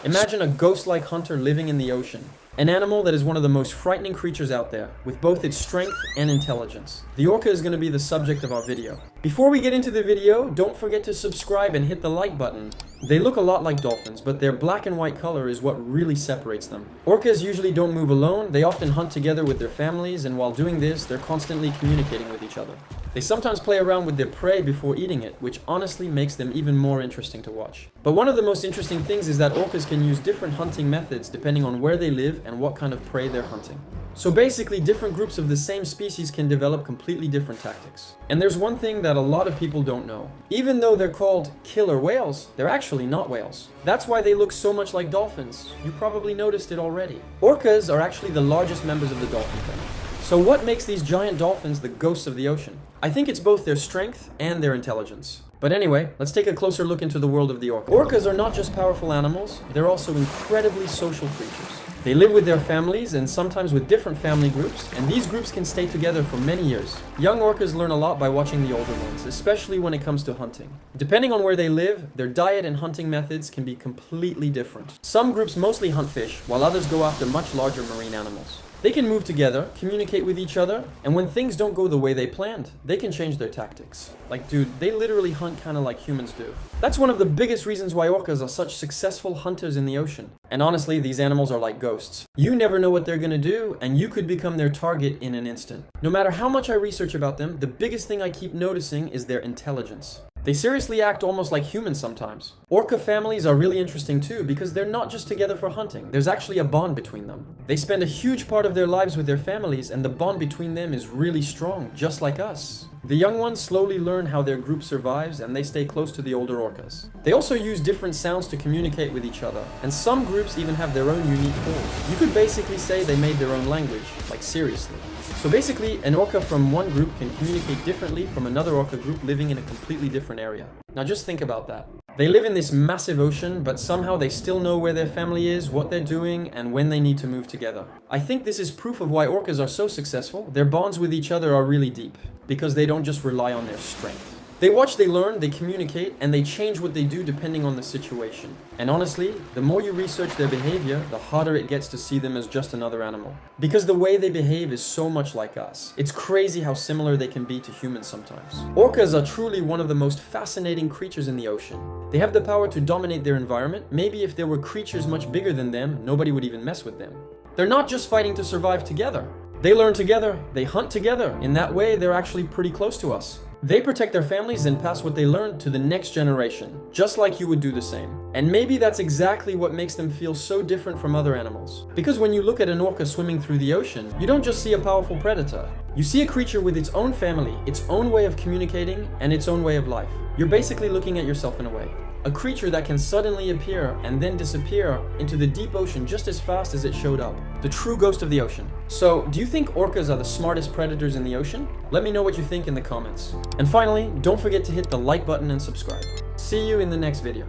Imagine a ghost-like hunter living in the ocean. An animal that is one of the most frightening creatures out there, with both its strength and intelligence. The orca is going to be the subject of our video. Before we get into the video, don't forget to subscribe and hit the like button. They look a lot like dolphins, but their black and white color is what really separates them. Orcas usually don't move alone, they often hunt together with their families, and while doing this, they're constantly communicating with each other. They sometimes play around with their prey before eating it, which honestly makes them even more interesting to watch. But one of the most interesting things is that orcas can use different hunting methods depending on where they live and what kind of prey they're hunting. So basically, different groups of the same species can develop completely different tactics. And there's one thing that a lot of people don't know. Even though they're called killer whales, they're actually not whales. That's why they look so much like dolphins. You probably noticed it already. Orcas are actually the largest members of the dolphin family. So what makes these giant dolphins the ghosts of the ocean? I think it's both their strength and their intelligence. But anyway, let's take a closer look into the world of the orca. Orcas are not just powerful animals, they're also incredibly social creatures. They live with their families and sometimes with different family groups, and these groups can stay together for many years. Young orcas learn a lot by watching the older ones, especially when it comes to hunting. Depending on where they live, their diet and hunting methods can be completely different. Some groups mostly hunt fish, while others go after much larger marine animals. They can move together, communicate with each other, and when things don't go the way they planned, they can change their tactics. Like, dude, they literally hunt kinda like humans do. That's one of the biggest reasons why orcas are such successful hunters in the ocean. And honestly, these animals are like ghosts. You never know what they're gonna do, and you could become their target in an instant. No matter how much I research about them, the biggest thing I keep noticing is their intelligence. They seriously act almost like humans sometimes. Orca families are really interesting too because they're not just together for hunting. There's actually a bond between them. They spend a huge part of their lives with their families, and the bond between them is really strong, just like us. The young ones slowly learn how their group survives, and they stay close to the older orcas. They also use different sounds to communicate with each other, and some groups even have their own unique calls. You could basically say they made their own language, like seriously. So basically, an orca from one group can communicate differently from another orca group living in a completely different area. Now just think about that. They live in this massive ocean, but somehow they still know where their family is, what they're doing, and when they need to move together. I think this is proof of why orcas are so successful. Their bonds with each other are really deep, because they don't just rely on their strength. They watch, they learn, they communicate, and they change what they do depending on the situation. And honestly, the more you research their behavior, the harder it gets to see them as just another animal. Because the way they behave is so much like us. It's crazy how similar they can be to humans sometimes. Orcas are truly one of the most fascinating creatures in the ocean. They have the power to dominate their environment. Maybe if there were creatures much bigger than them, nobody would even mess with them. They're not just fighting to survive together. They learn together, they hunt together. In that way, they're actually pretty close to us. They protect their families and pass what they learned to the next generation, just like you would do the same. And maybe that's exactly what makes them feel so different from other animals. Because when you look at an orca swimming through the ocean, you don't just see a powerful predator. You see a creature with its own family, its own way of communicating, and its own way of life. You're basically looking at yourself in a way. A creature that can suddenly appear and then disappear into the deep ocean just as fast as it showed up. The true ghost of the ocean. So, do you think orcas are the smartest predators in the ocean? Let me know what you think in the comments. And finally, don't forget to hit the like button and subscribe. See you in the next video.